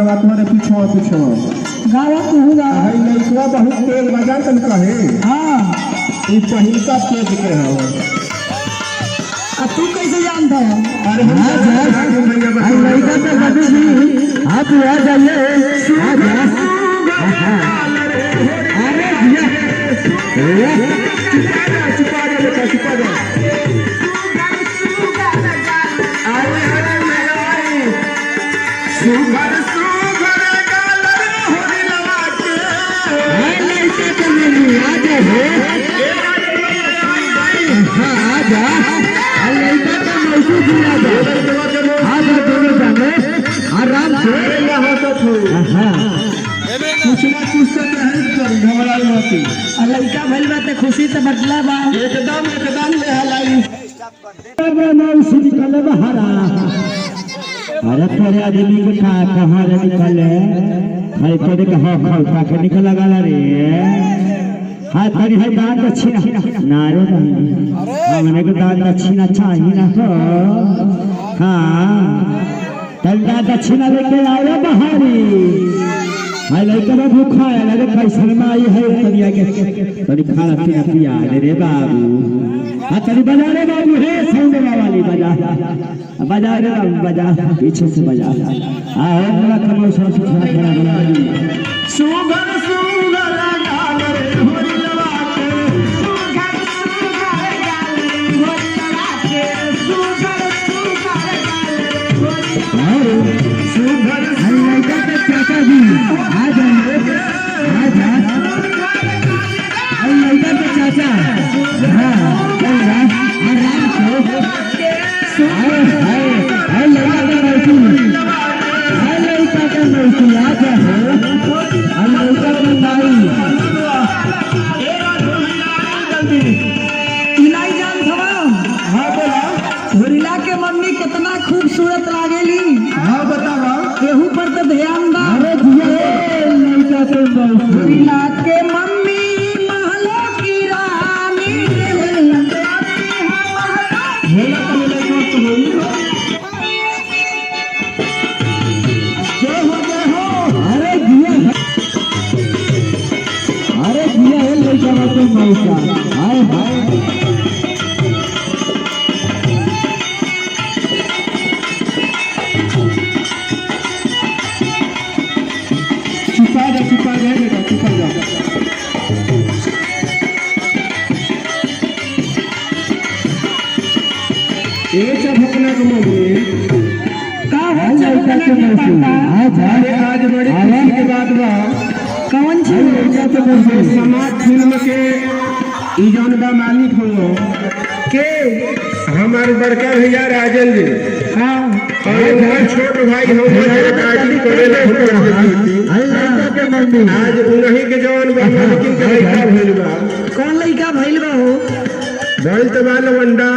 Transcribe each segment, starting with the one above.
सुहरवा तुम्हारे पीछो पीछो गावा तू गा भाई लड़का बहुत तेज बजा तन कहे हां ई पहिलका तेज के हो तू कैसे जानता है? अरे हम लड़का तो कभी भी आप आ जाइए आ जा अरे भैया छुपा दे बेटा छुपा दे अरे मेरा सुगर सुगर गालर होरी लगा के लड़का तो नहीं आ जा हां आ जा लड़का तो नहीं दिया जा आ जा दोनों जाने आराम से ना होता थो हां कुछ ना कुछ तो हेल्प कर घबरा मत लड़का भइल बा त खुशी से बटला बा एकदम ले हलाई नाम से निकले बहारा अरे तेरे आदमी को कहाँ रे निकले खाई करे कहाँ खा के निकल लगा रे हाँ तेरी है दान दक्षिणा नारे हमने को दान दक्षिणा चाहिए ना हो हाँ तल दान दक्षिणा लेके आया बहारी हाय लड़का ना भूखा है लगे कैसे में आई है तनिया के तनी खाना पीना पिया रे बाबू हाँ तनी बजा रे बाबू हे साउंड वाली बजा बजा रे बाबू बजा पीछे से बजा आओ बड़ा कमो सब खड़ा खड़ा बजा सुगर सुगर गालर होरी लगा के सुगर सुगर गाले होरी लगा के सुगर सुगर गाले होरी सुगर लड़का के चाचा जी आ जाइए आ जा लड़का के चाचा हाँ आराम से हाय लड़का का मौसी हाय लड़का का मौसी आ जा लड़का की दाई इलाई जान थमा हाँ बोला होरिला के मम्मी कितना खूबसूरत लागेली हाँ बतावा केहू पर तो ध्यान दा अरे भैया लड़का के मौसी होरिला के मम्मी महलों की रानी हेला तो लड़का तो होई जय हो अरे भैया है लड़का के मौसा हाय हाय छुपा दे बेटा छुपा जा ये सब अपना कमाओगे का हो लड़का के मौसी आज बड़ी खुशी की बात बा कौन छी लड़का के मौसी समाज फिल्म के ई जौन बा मालिक हो के हमारे बड़का भैया राजन जी हां और हमारे छोट भाई हो पार्टी करे लड़का के मम्मी आज उन्हीं के जवान बा लेकिन के लड़का भइल बा कौन लड़का भइल बा हो भइल तो बा लवंडा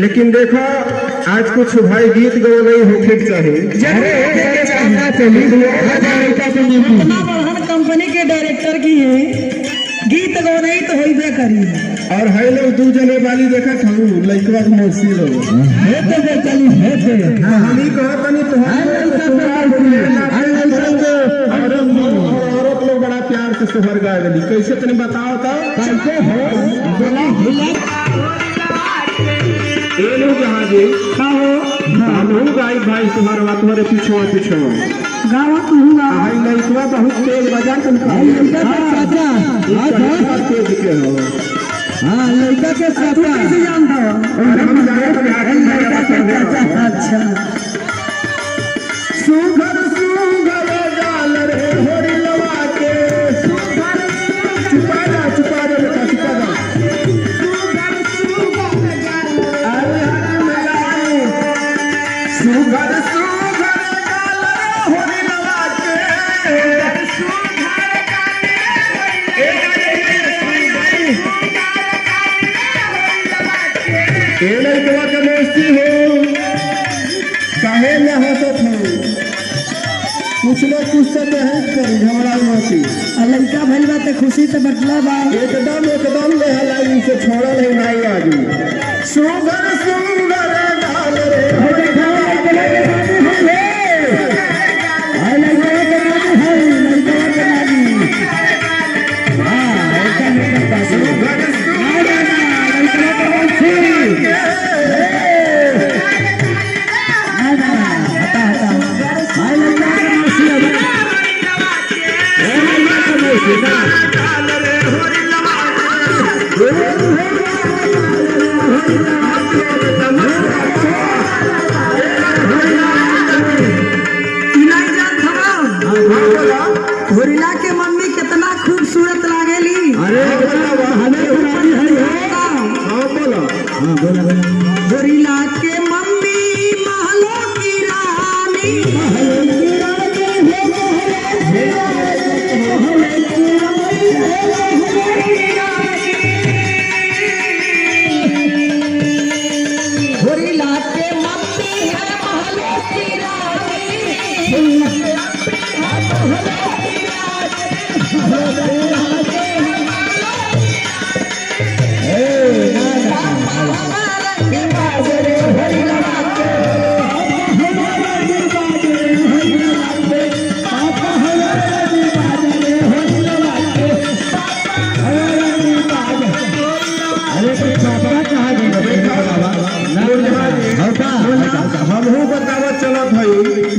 लेकिन देखो आज कुछ भाई गीत गो नहीं होके चाहिए इतना बड़हन कंपनी के डायरेक्टर की है गीत गो नहीं तो होइबे करी और है लोग दू जने वाली देखा था लड़का के मौसी लोग हेते दे चली हेते हम ही कहत नहीं तो औरत लोग बड़ा प्यार से सोहर गा गली कैसे तने बताओ तो कैसे हो बोला हिला ए लोग जहां जी का हो हम गाई भाई तुम्हारे तुम्हारे पीछे पीछे गावा तू गा भाई लड़का बहुत तेज बजा तन लड़का के चाचा लड़का तेज के हो हां लड़का के चाचा कैसे जानता हो हम जाने लड़का के चाचा अच्छा सुगर सुगर गाल रे होरी लगा के सुगर छुपा दे बेटा छुपा दे सुगर सुगर गाल अरे मेरा सुगर सुगर गाल रे होरी लगा के सुगर ए लड़का के मस्ती हो काहे न हंसत हो कुछ न कुछ तो हेल्प करी झगड़ा मची लड़का भइल बा त खुशी से बटला बा एकदम ले हलाई से छोड़ा नहीं नाई आजू सुगर सुगर गाल रे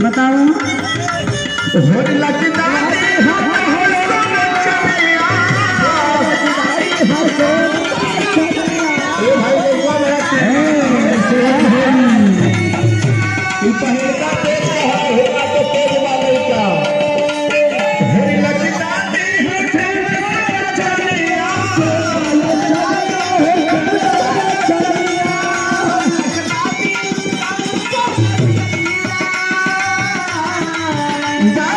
बताओ होली लगता Da